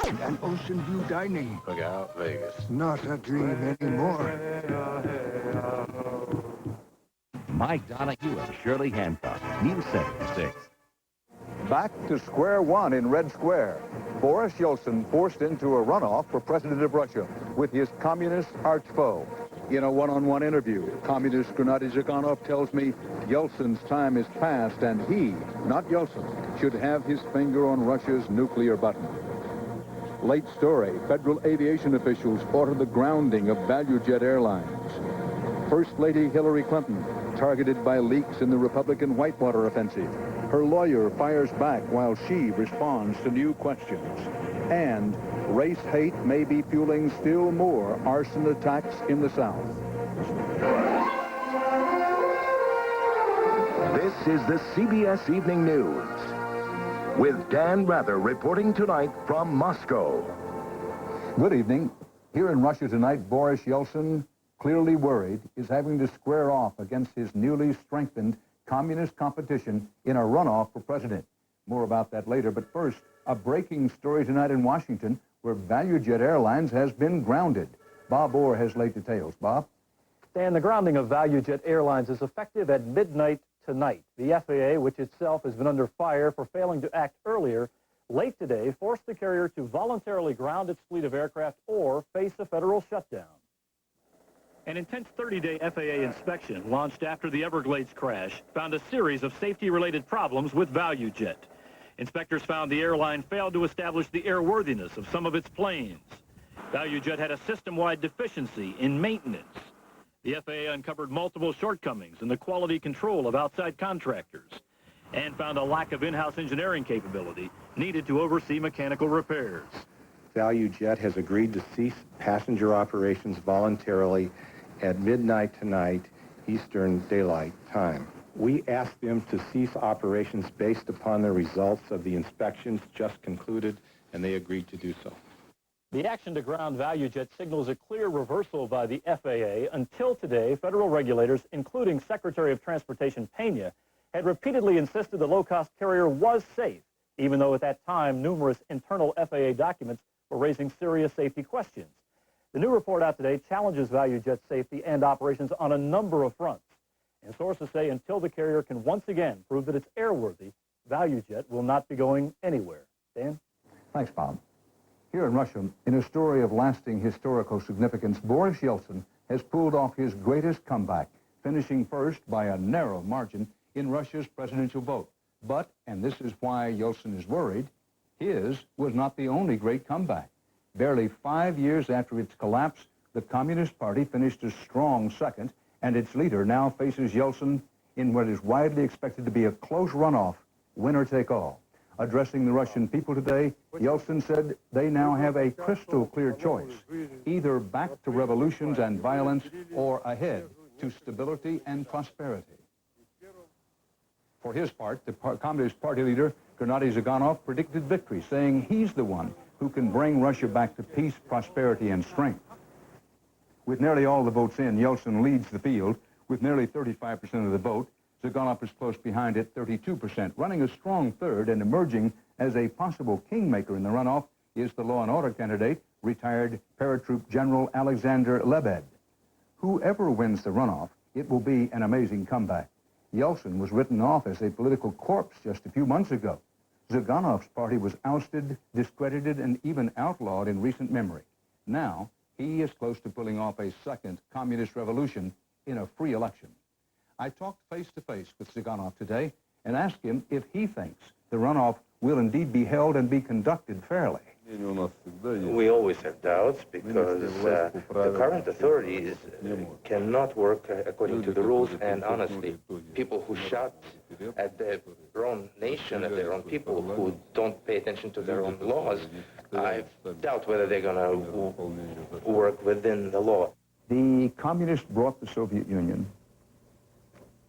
and ocean view dining. Look out, Vegas. Not a dream anymore. Mike Donahue and Shirley Hancock, News 76. Back to square one in Red Square. Boris Yeltsin forced into a runoff for president of Russia with his communist arch foe. In a one-on-one interview, communist Gennady Zyuganov tells me Yeltsin's time is past and he, not Yeltsin, should have his finger on Russia's nuclear button. Late story, federal aviation officials order the grounding of ValueJet Airlines. First Lady Hillary Clinton targeted by leaks in the Republican Whitewater offensive. Her lawyer fires back while she responds to new questions. And race hate may be fueling still more arson attacks in the South. This is the CBS Evening News with Dan Rather reporting tonight from Moscow. Good evening. Here in Russia tonight, Boris Yeltsin, clearly worried, is having to square off against his newly strengthened communist competition in a runoff for president. More about that later, but first, a breaking story tonight in Washington where ValueJet Airlines has been grounded. Bob Orr has late details. Bob? Dan, the grounding of ValueJet Airlines is effective at midnight tonight. The FAA, which itself has been under fire for failing to act earlier, late today forced the carrier to voluntarily ground its fleet of aircraft or face a federal shutdown. An intense 30-day FAA inspection launched after the Everglades crash found a series of safety-related problems with ValueJet. Inspectors found the airline failed to establish the airworthiness of some of its planes. ValueJet had a system-wide deficiency in maintenance. The FAA uncovered multiple shortcomings in the quality control of outside contractors and found a lack of in-house engineering capability needed to oversee mechanical repairs. ValueJet has agreed to cease passenger operations voluntarily at midnight tonight, Eastern Daylight Time. We asked them to cease operations based upon the results of the inspections just concluded, and they agreed to do so. The action to ground ValueJet signals a clear reversal by the FAA. Until today, federal regulators, including Secretary of Transportation Pena, had repeatedly insisted the low-cost carrier was safe, even though at that time numerous internal FAA documents were raising serious safety questions. The new report out today challenges ValueJet's safety and operations on a number of fronts. And sources say until the carrier can once again prove that it's airworthy, ValueJet will not be going anywhere. Dan? Thanks, Bob. Here in Russia, in a story of lasting historical significance, Boris Yeltsin has pulled off his greatest comeback, finishing first by a narrow margin in Russia's presidential vote. But, and this is why Yeltsin is worried, his was not the only great comeback. Barely 5 years after its collapse, the Communist Party finished a strong second, and its leader now faces Yeltsin in what is widely expected to be a close runoff, winner take all. Addressing the Russian people today, Yeltsin said they now have a crystal clear choice, either back to revolutions and violence or ahead to stability and prosperity. For his part, the Communist Party leader, Gennady Zyuganov, predicted victory, saying he's the one who can bring Russia back to peace, prosperity, and strength. With nearly all the votes in, Yeltsin leads the field. With nearly 35% of the vote, Zyuganov is close behind at 32%. Running a strong third and emerging as a possible kingmaker in the runoff is the law and order candidate, retired paratroop General Alexander Lebed. Whoever wins the runoff, it will be an amazing comeback. Yeltsin was written off as a political corpse just a few months ago. Zyuganov's party was ousted, discredited, and even outlawed in recent memory. Now, he is close to pulling off a second communist revolution in a free election. I talked face-to-face with Zyuganov today and asked him if he thinks the runoff will indeed be held and be conducted fairly. We always have doubts because the current authorities cannot work according to the rules, and honestly, people who shout at their own nation, at their own people, who don't pay attention to their own laws, I doubt whether they're going to work within the law. The communists brought the Soviet Union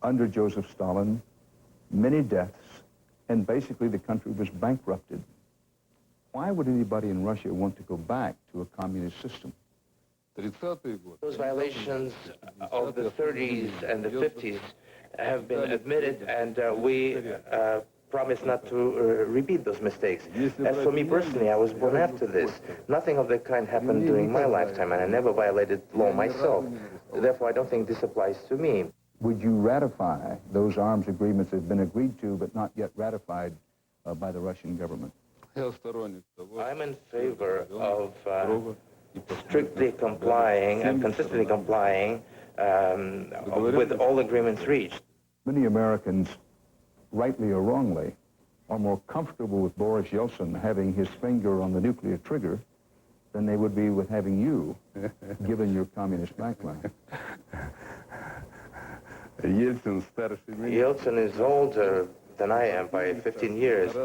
under Joseph Stalin, many deaths, and basically the country was bankrupted. Why would anybody in Russia want to go back to a communist system? Those violations of the 30s and the 50s have been admitted, and we promise not to repeat those mistakes. As for me personally, I was born after this. Nothing of that kind happened during my lifetime, and I never violated law myself. Therefore, I don't think this applies to me. Would you ratify those arms agreements that have been agreed to but not yet ratified by the Russian government? I'm in favor of strictly complying and consistently complying with all agreements reached. Many Americans, rightly or wrongly, are more comfortable with Boris Yeltsin having his finger on the nuclear trigger than they would be with having you, given your communist background. Yeltsin is older than I am by 15 years,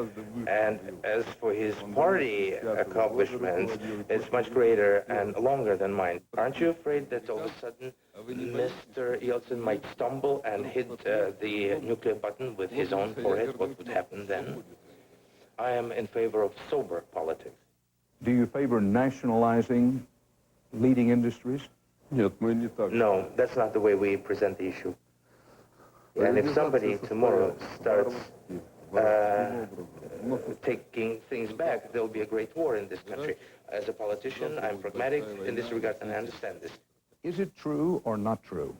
and as for his party accomplishments, it's much greater and longer than mine. Aren't you afraid that all of a sudden Mr. Yeltsin might stumble and hit the nuclear button with his own forehead? What would happen then? I am in favor of sober politics. Do you favor nationalizing leading industries? No, that's not the way we present the issue. And if somebody tomorrow starts taking things back, there'll be a great war in this country. As a politician, I'm pragmatic in this regard, and I understand this. Is it true or not true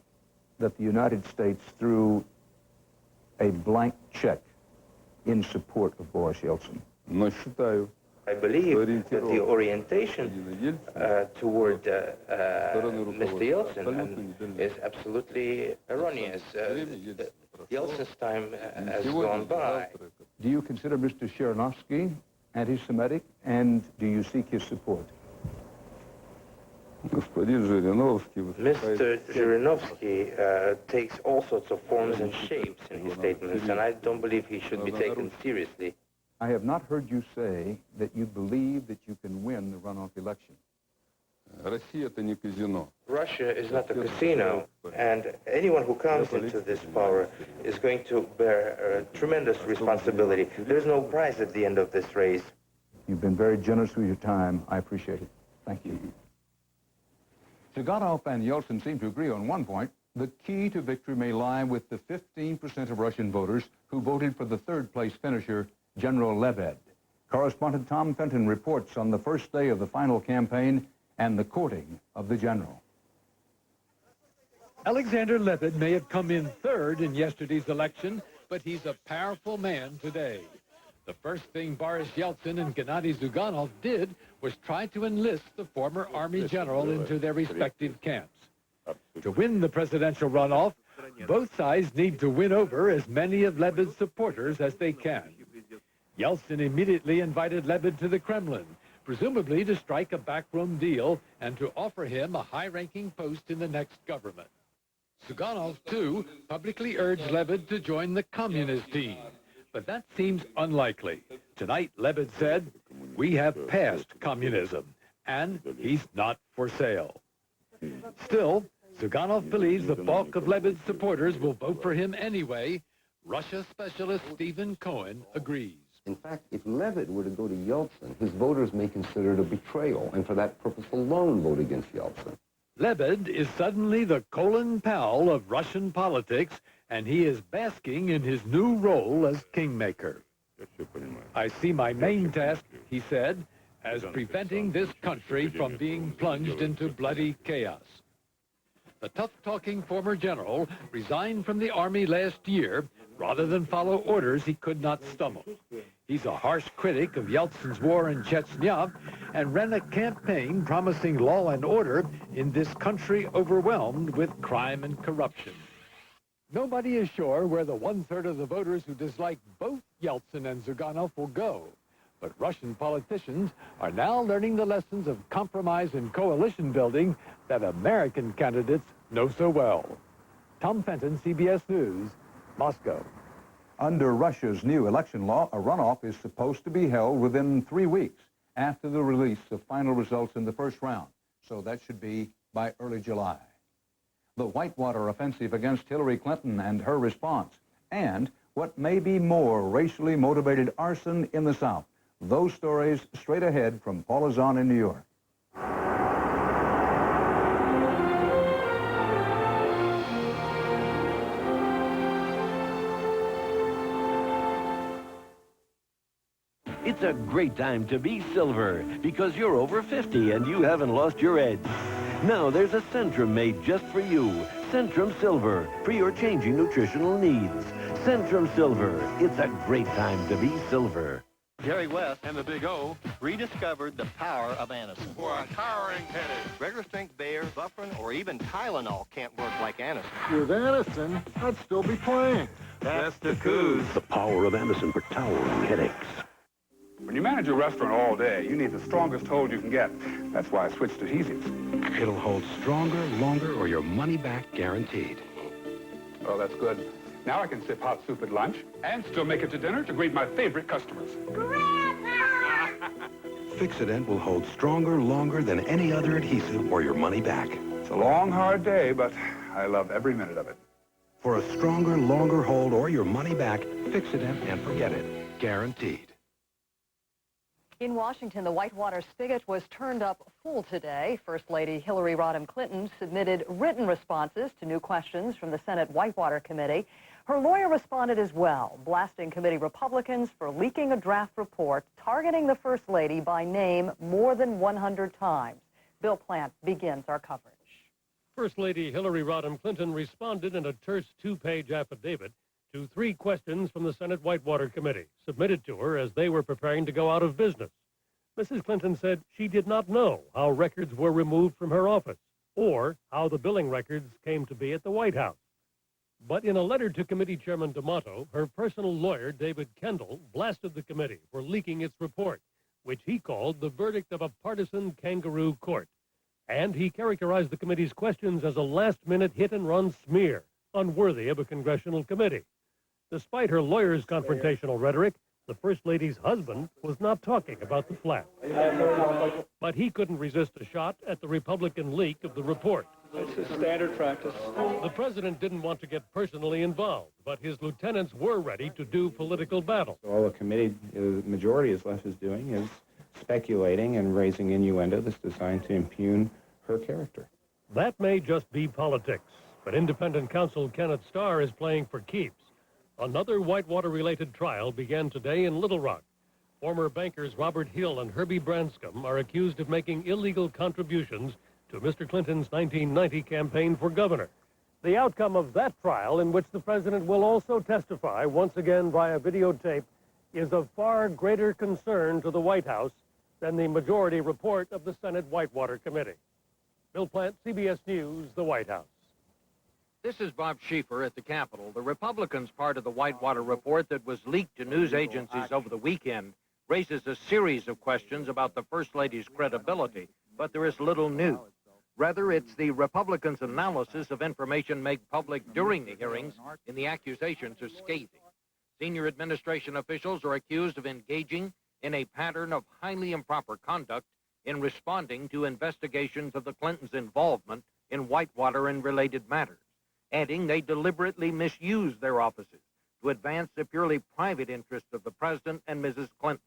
that the United States threw a blank check in support of Boris Yeltsin? I believe that the orientation toward Mr. Yeltsin is absolutely erroneous. Yeltsin's time has gone by. Do you consider Mr. Sharanovsky anti-Semitic, and do you seek his support? Mr. Zhirinovsky takes all sorts of forms and shapes in his statements, and I don't believe he should be taken seriously. I have not heard you say that you believe that you can win the runoff election. Russia is not a casino, and anyone who comes into this power is going to bear a tremendous responsibility. There's no prize at the end of this race. You've been very generous with your time. I appreciate it. Thank you. Zyuganov and Yeltsin seem to agree on one point. The key to victory may lie with the 15% of Russian voters who voted for the third-place finisher, General Lebed. Correspondent Tom Fenton reports on the first day of the final campaign and the courting of the general. Alexander Lebed may have come in third in yesterday's election, but he's a powerful man today. The first thing Boris Yeltsin and Gennady Zyuganov did was try to enlist the former Army general into their respective camps. To win the presidential runoff, both sides need to win over as many of Lebed's supporters as they can. Yeltsin immediately invited Lebed to the Kremlin, presumably to strike a backroom deal and to offer him a high-ranking post in the next government. Zyuganov, too, publicly urged Lebed to join the communist team, but that seems unlikely. Tonight, Lebed said, "We have passed communism, and he's not for sale." Still, Zyuganov believes the bulk of Lebed's supporters will vote for him anyway. Russia specialist Stephen Cohen agrees. In fact, if Lebed were to go to Yeltsin, his voters may consider it a betrayal, and for that purpose alone vote against Yeltsin. Lebed is suddenly the Colin Powell of Russian politics, and he is basking in his new role as kingmaker. "I see my main task," he said, "as preventing this country from being plunged into bloody chaos." The tough-talking former general resigned from the army last year rather than follow orders he could not stomach. He's a harsh critic of Yeltsin's war in Chechnya and ran a campaign promising law and order in this country overwhelmed with crime and corruption. Nobody is sure where the one-third of the voters who dislike both Yeltsin and Zyuganov will go. But Russian politicians are now learning the lessons of compromise and coalition building that American candidates know so well. Tom Fenton, CBS News, Moscow. Under Russia's new election law, a runoff is supposed to be held within 3 weeks after the release of final results in the first round. So that should be by early July. The Whitewater offensive against Hillary Clinton and her response, and what may be more racially motivated arson in the South. Those stories straight ahead from Paula Zahn in New York. It's a great time to be silver because you're over 50 and you haven't lost your edge. Now there's a Centrum made just for you. Centrum Silver for your changing nutritional needs. Centrum Silver. It's a great time to be silver. Jerry West and the Big O rediscovered the power of Anacin. For a towering headache. Regular strength Bayer, Zufrin, or even Tylenol can't work like Anacin. With Anacin, I'd still be playing. That's the coos. The power of Anacin for towering headaches. When you manage a restaurant all day, you need the strongest hold you can get. That's why I switched adhesives. It'll hold stronger, longer, or your money back guaranteed. Oh, that's good. Now I can sip hot soup at lunch and still make it to dinner to greet my favorite customers. Grandpa! Fix-It-Dent will hold stronger, longer than any other adhesive or your money back. It's a long, hard day, but I love every minute of it. For a stronger, longer hold or your money back, Fix-It-Dent and forget it. Guaranteed. In Washington, the Whitewater spigot was turned up full today. First Lady Hillary Rodham Clinton submitted written responses to new questions from the Senate Whitewater Committee. Her lawyer responded as well, blasting committee Republicans for leaking a draft report targeting the First Lady by name more than 100 times. Bill Plant begins our coverage. First Lady Hillary Rodham Clinton responded in a terse two-page affidavit to 3 questions from the Senate Whitewater Committee, submitted to her as they were preparing to go out of business. Mrs. Clinton said she did not know how records were removed from her office or how the billing records came to be at the White House. But in a letter to Committee Chairman D'Amato, her personal lawyer, David Kendall, blasted the committee for leaking its report, which he called the verdict of a partisan kangaroo court. And he characterized the committee's questions as a last-minute hit-and-run smear, unworthy of a congressional committee. Despite her lawyer's confrontational rhetoric, the First Lady's husband was not talking about the flap. But he couldn't resist a shot at the Republican leak of the report. It's a standard practice. The president didn't want to get personally involved, but his lieutenants were ready to do political battle. All the committee, the majority is left is doing is speculating and raising innuendo that's designed to impugn her character. That may just be politics, but independent counsel Kenneth Starr is playing for keeps. Another Whitewater-related trial began today in Little Rock. Former bankers Robert Hill and Herbie Branscombe are accused of making illegal contributions to Mr. Clinton's 1990 campaign for governor. The outcome of that trial, in which the president will also testify once again via videotape, is of far greater concern to the White House than the majority report of the Senate Whitewater Committee. Bill Plant, CBS News, the White House. This is Bob Schieffer at the Capitol. The Republicans' part of the Whitewater report that was leaked to news agencies over the weekend raises a series of questions about the First Lady's credibility, but there is little new. Rather, it's the Republicans' analysis of information made public during the hearings, and the accusations are scathing. Senior administration officials are accused of engaging in a pattern of highly improper conduct in responding to investigations of the Clintons' involvement in Whitewater and related matters, adding they deliberately misused their offices to advance the purely private interests of the President and Mrs. Clinton.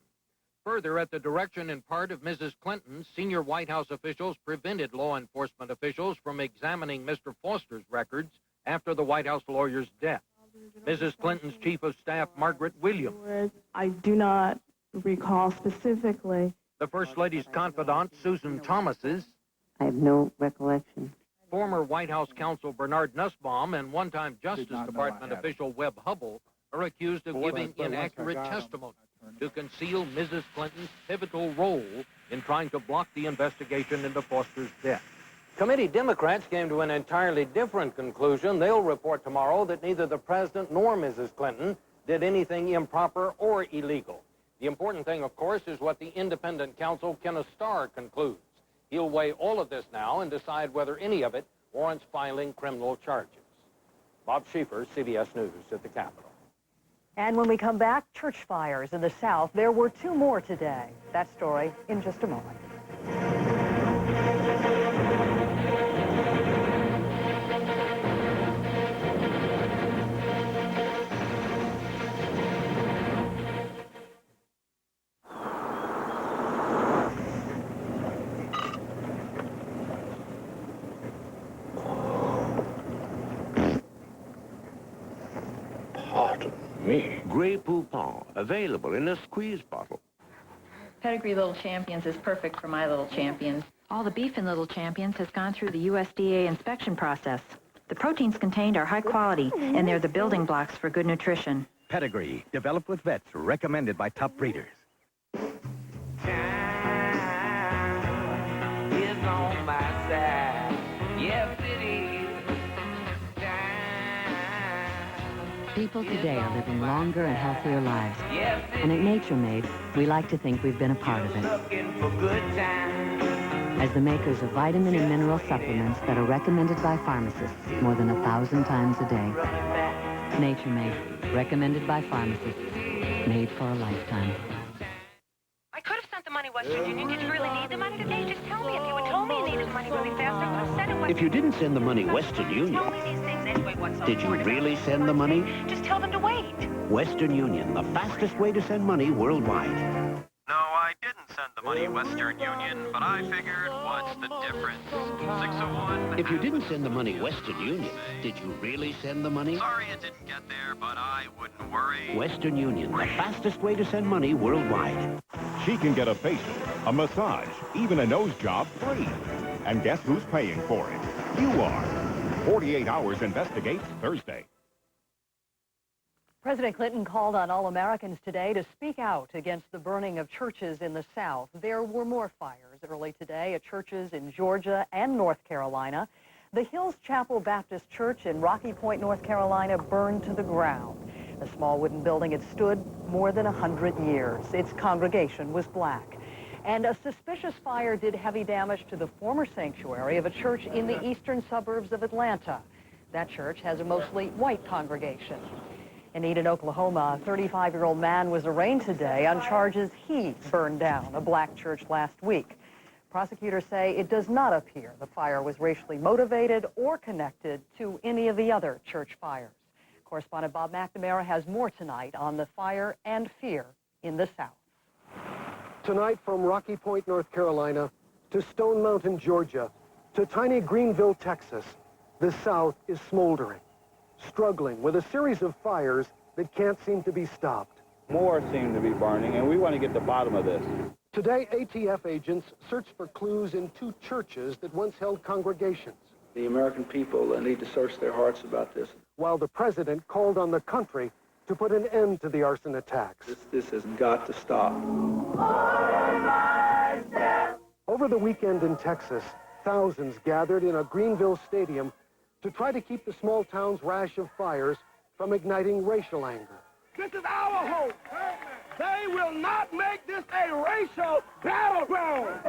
Further, at the direction in part of Mrs. Clinton, senior White House officials prevented law enforcement officials from examining Mr. Foster's records after the White House lawyer's death. Mrs. Clinton's Chief of Staff, Margaret Williams. I do not recall specifically. The First Lady's confidant, Susan Thomas's. I have no recollection. Former White House counsel Bernard Nussbaum and one-time Justice Department official Webb Hubbell are accused of giving inaccurate testimony to conceal Mrs. Clinton's pivotal role in trying to block the investigation into Foster's death. Committee Democrats came to an entirely different conclusion. They'll report tomorrow that neither the President nor Mrs. Clinton did anything improper or illegal. The important thing, of course, is what the independent counsel Kenneth Starr concludes. He'll weigh all of this now and decide whether any of it warrants filing criminal charges. Bob Schieffer, CBS News at the Capitol. And when we come back, church fires in the South. There were 2 more today. That story in just a moment. Grey Poupon, available in a squeeze bottle. Pedigree Little Champions is perfect for my Little Champions. All the beef in Little Champions has gone through the USDA inspection process. The proteins contained are high quality, and they're the building blocks for good nutrition. Pedigree, developed with vets, recommended by top breeders. Is on my side. Yes, it is. People today are living longer and healthier lives. And at Nature Made, we like to think we've been a part of it. As the makers of vitamin and mineral supplements that are recommended by pharmacists more than 1,000 times a day. Nature Made, recommended by pharmacists, made for a lifetime. I could have sent the money Western Union. Did you really need the money today? Just tell me. If you had told me you needed the money really fast, I would have sent it Western. If you didn't send the money Western Union, Tell me these things anyway. What's so did you important? really send the money? Just tell them to wait. Western Union, the fastest way to send money worldwide. No, I didn't send the money Western Union, but I figured, what's the difference? 601. If you didn't send the money Western Union, did you really send the money? Sorry it didn't get there, but I wouldn't worry. Western Union, the fastest way to send money worldwide. She can get a facial, a massage, even a nose job free. And guess who's paying for it? You are. 48 Hours investigates Thursday. President Clinton called on all Americans today to speak out against the burning of churches in the South. There were more fires early today at churches in Georgia and North Carolina. The Hills Chapel Baptist Church in Rocky Point, North Carolina, burned to the ground. The small wooden building had stood more than 100 years. Its congregation was black. And a suspicious fire did heavy damage to the former sanctuary of a church in the eastern suburbs of Atlanta. That church has a mostly white congregation. In Eden, Oklahoma, a 35-year-old man was arraigned today on charges he burned down a black church last week. Prosecutors say it does not appear the fire was racially motivated or connected to any of the other church fires. Correspondent Bob McNamara has more tonight on the fire and fear in the South. Tonight from Rocky Point, North Carolina, to Stone Mountain, Georgia, to tiny Greenville, Texas, the South is smoldering, struggling with a series of fires that can't seem to be stopped. More seem to be burning, and we want to get to the bottom of this. Today, ATF agents searched for clues in two churches that once held congregations. The American people need to search their hearts about this. While the president called on the country to put an end to the arson attacks. This has got to stop. Over the weekend in Texas, thousands gathered in a Greenville stadium to try to keep the small town's rash of fires from igniting racial anger. This is our hope. They will not make this a racial battleground.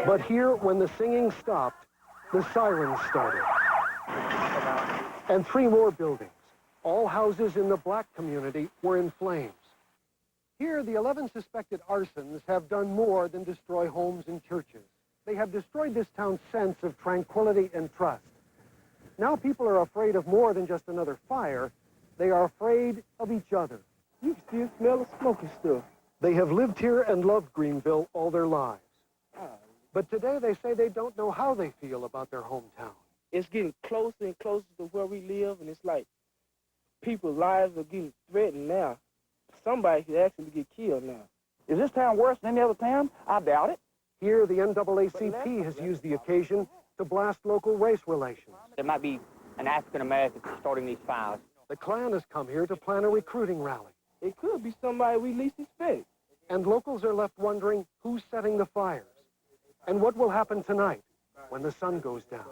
But here, when the singing stopped, the sirens started. And three more buildings, all houses in the black community, were in flames. Here, the 11 suspected arsons have done more than destroy homes and churches. They have destroyed this town's sense of tranquility and trust. Now people are afraid of more than just another fire. They are afraid of each other. You can still smell the smoky stuff. They have lived here and loved Greenville all their lives. But today they say they don't know how they feel about their hometown. It's getting closer and closer to where we live, and it's like people's lives are getting threatened now. Somebody could actually get killed now. Is this town worse than any other town? I doubt it. Here, the NAACP has used the occasion to blast local race relations. There might be an African-American starting these fires. The Klan has come here to plan a recruiting rally. It could be somebody we least expect. And locals are left wondering who's setting the fires and what will happen tonight when the sun goes down.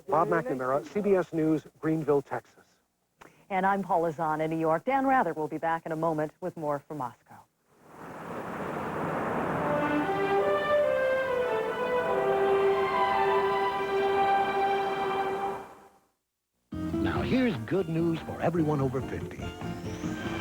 Bob McNamara, CBS News, Greenville, Texas. And I'm Paula Zahn in New York. Dan Rather will be back in a moment with more from Moscow. Now here's good news for everyone over 50.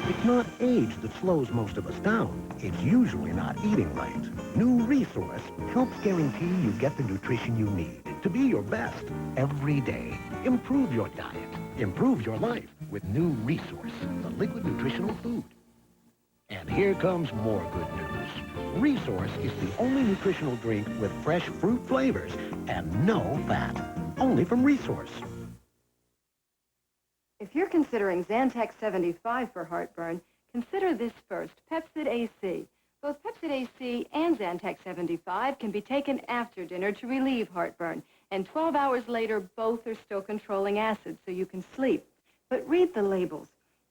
It's not age that slows most of us down. It's usually not eating right. New Resource helps guarantee you get the nutrition you need to be your best every day. Improve your diet. Improve your life with New Resource, the liquid nutritional food. And here comes more good news. Resource is the only nutritional drink with fresh fruit flavors and no fat. Only from Resource. If you're considering Zantac 75 for heartburn, Consider this first, Pepsid AC. Both Pepsid AC and Zantac 75 can be taken after dinner to relieve heartburn. And 12 hours later, both are still controlling acid, so you can sleep. But read the labels.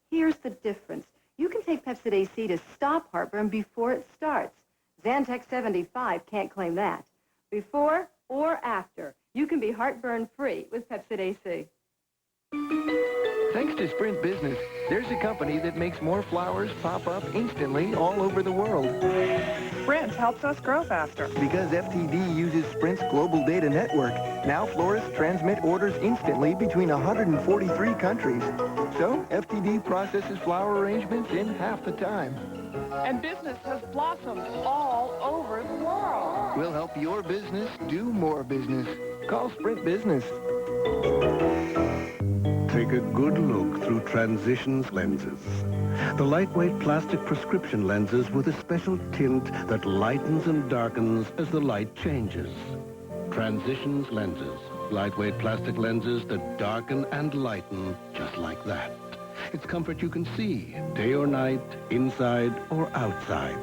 Here's the difference. You can take Pepsid AC to stop heartburn before it starts. Zantac 75 can't claim that. Before or after, you can be heartburn-free with Pepsid AC. Thanks to Sprint Business, there's a company that makes more flowers pop up instantly all over the world. Sprint helps us grow faster. Because FTD uses Sprint's global data network, now florists transmit orders instantly between 143 countries. So FTD processes flower arrangements in half the time. And business has blossomed all over the world. We'll help your business do more business. Call Sprint Business. Take a good look through Transitions lenses. The lightweight plastic prescription lenses with a special tint that lightens and darkens as the light changes. Transitions lenses. Lightweight plastic lenses that darken and lighten just like that. It's comfort you can see, day or night, inside or outside.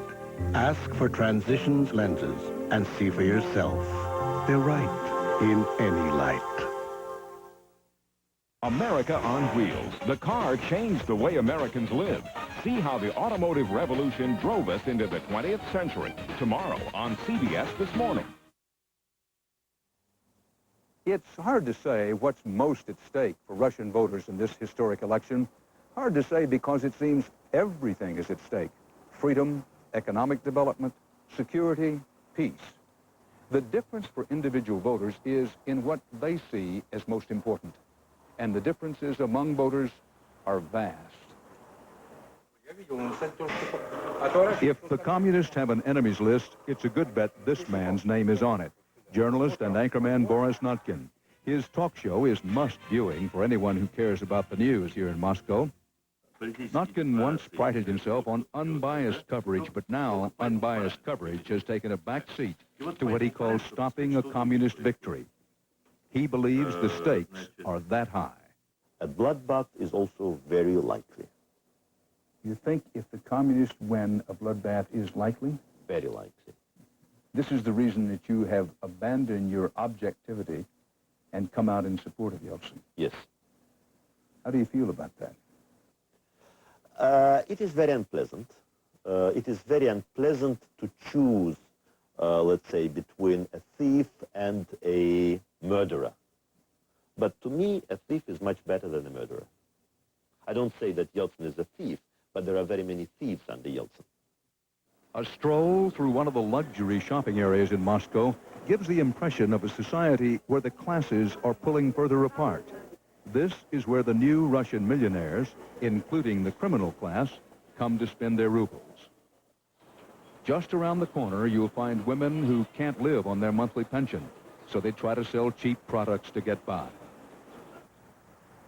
Ask for Transitions lenses and see for yourself. They're right in any light. America on Wheels. The car changed the way Americans live. See how the automotive revolution drove us into the 20th century. Tomorrow on CBS This Morning. It's hard to say what's most at stake for Russian voters in this historic election. Hard to say because it seems everything is at stake. Freedom, economic development, security, peace. The difference for individual voters is in what they see as most important. And the differences among voters are vast. If the communists have an enemies list, it's a good bet this man's name is on it. Journalist and anchorman Boris Notkin. His talk show is must-viewing for anyone who cares about the news here in Moscow. Notkin once prided himself on unbiased coverage, but now unbiased coverage has taken a back seat to what he calls stopping a communist victory. He believes the stakes are that high. A bloodbath is also very likely. You think if the communists win, a bloodbath is likely? Very likely. This is the reason that you have abandoned your objectivity and come out in support of Yeltsin. Yes. How do you feel about that? It is very unpleasant. It is very unpleasant to choose, let's say, between a thief and a murderer. But to me, a thief is much better than a murderer. I don't say that Yeltsin is a thief, but there are very many thieves under Yeltsin. A stroll through one of the luxury shopping areas in Moscow gives the impression of a society where the classes are pulling further apart. This is where the new Russian millionaires, including the criminal class, come to spend their rubles. Just around the corner, you'll find women who can't live on their monthly pension, so they try to sell cheap products to get by.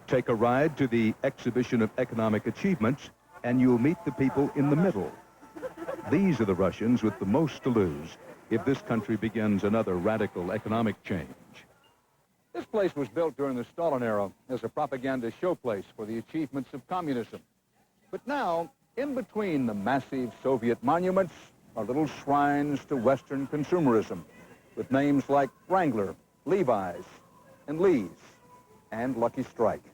Take a ride to the Exhibition of Economic Achievements, and you'll meet the people in the middle. These are the Russians with the most to lose if this country begins another radical economic change. This place was built during the Stalin era as a propaganda showplace for the achievements of communism. But now, in between the massive Soviet monuments are little shrines to Western consumerism with names like Wrangler, Levi's, and Lee's, and Lucky Strike.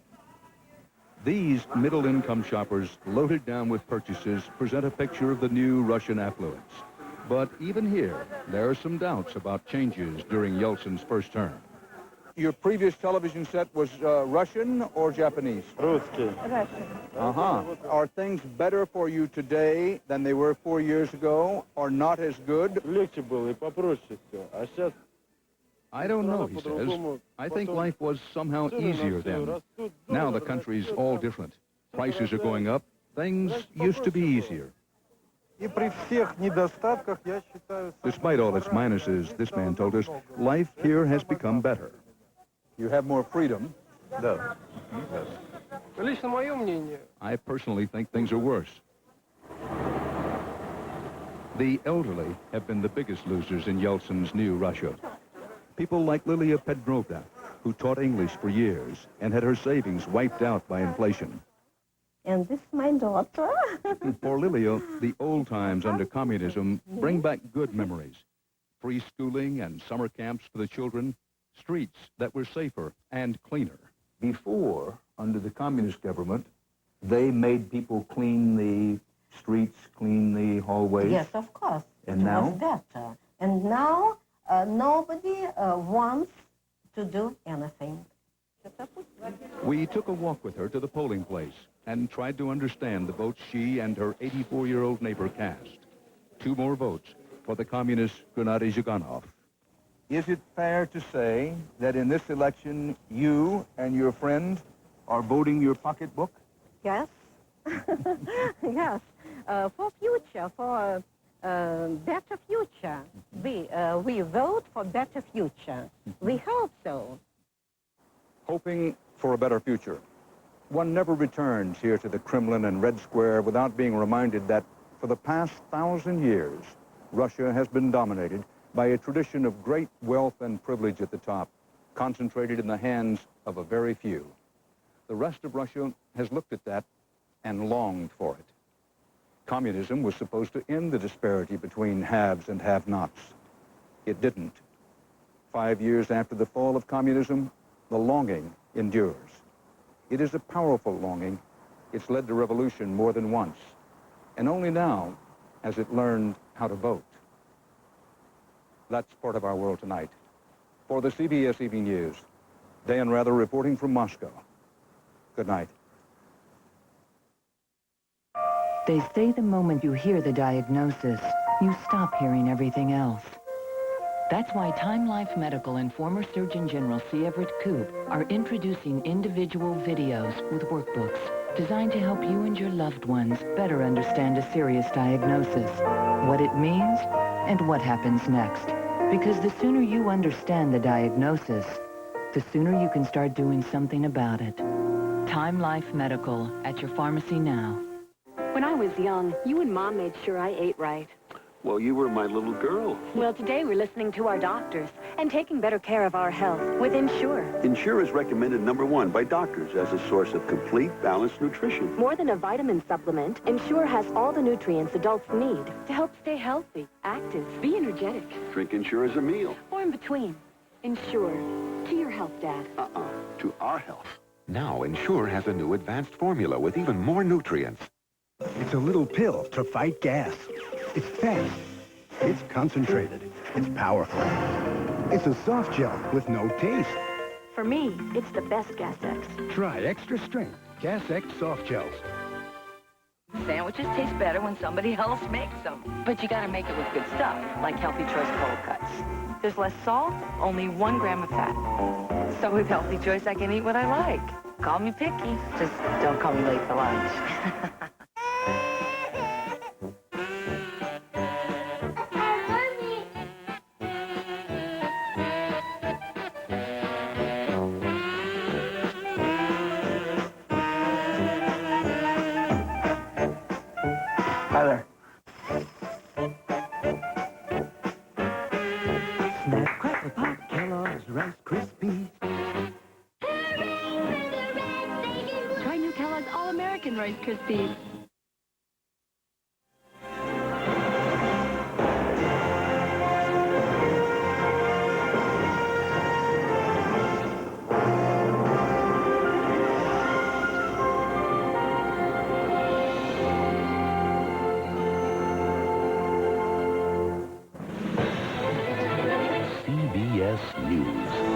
These middle-income shoppers, loaded down with purchases, present a picture of the new Russian affluence. But even here, there are some doubts about changes during Yeltsin's first term. Your previous television set was Russian or Japanese? Russian. Uh-huh. Are things better for you today than they were 4 years ago, or not as good? I don't know, he says. I think life was somehow easier then. Now the country's all different. Prices are going up. Things used to be easier. Despite all its minuses, this man told us, life here has become better. You have more freedom. No. I personally think things are worse. The elderly have been the biggest losers in Yeltsin's new Russia. People like Lilia Pedrovna, who taught English for years and had her savings wiped out by inflation. And this is my daughter. For Lilia, the old times under communism bring back good memories. Free schooling and summer camps for the children, streets that were safer and cleaner. Before, under the communist government, they made people clean the streets, clean the hallways. Yes, of course. And it now? was better. And now, nobody wants to do anything. We took a walk with her to the polling place and tried to understand the votes she and her 84-year-old neighbor cast. 2 more votes for the communist Gennady Zyuganov. Is it fair to say that in this election, you and your friend are voting your pocketbook? Yes. Yes. For future, for better future. We vote for better future. We hope so. Hoping for a better future. One never returns here to the Kremlin and Red Square without being reminded that for the past 1,000 years, Russia has been dominated by a tradition of great wealth and privilege at the top, concentrated in the hands of a very few. The rest of Russia has looked at that and longed for it. Communism was supposed to end the disparity between haves and have-nots. It didn't. 5 years after the fall of communism, the longing endures. It is a powerful longing. It's led to revolution more than once. And only now has it learned how to vote. That's part of our world tonight. For the CBS Evening News, Dan Rather reporting from Moscow. Good night. They say the moment you hear the diagnosis, you stop hearing everything else. That's why Time Life Medical and former Surgeon General C. Everett Koop are introducing individual videos with workbooks designed to help you and your loved ones better understand a serious diagnosis, what it means, and what happens next. Because the sooner you understand the diagnosis, the sooner you can start doing something about it. Time Life Medical at your pharmacy now. When I was young, you and Mom made sure I ate right. Well, you were my little girl. Well, today we're listening to our doctors and taking better care of our health with Ensure. Ensure is recommended #1 by doctors as a source of complete, balanced nutrition. More than a vitamin supplement, Ensure has all the nutrients adults need to help stay healthy, active, be energetic. Drink Ensure as a meal. Or in between. Ensure. To your health, Dad. To our health. Now Ensure has a new advanced formula with even more nutrients. It's a little pill to fight gas. It's fast. It's concentrated. It's powerful. It's a soft gel with no taste. For me, it's the best Gas X. Try extra strength Gas X soft gels. Sandwiches taste better when somebody else makes them. But you gotta make it with good stuff, like Healthy Choice cold cuts. There's less salt, only 1 gram of fat. So with Healthy Choice, I can eat what I like. Call me picky. Just don't call me late for lunch. Hi there. Snap, crackle, pop, Kellogg's Rice Krispies. Try new Kellogg's All-American Rice Krispies. CBS News.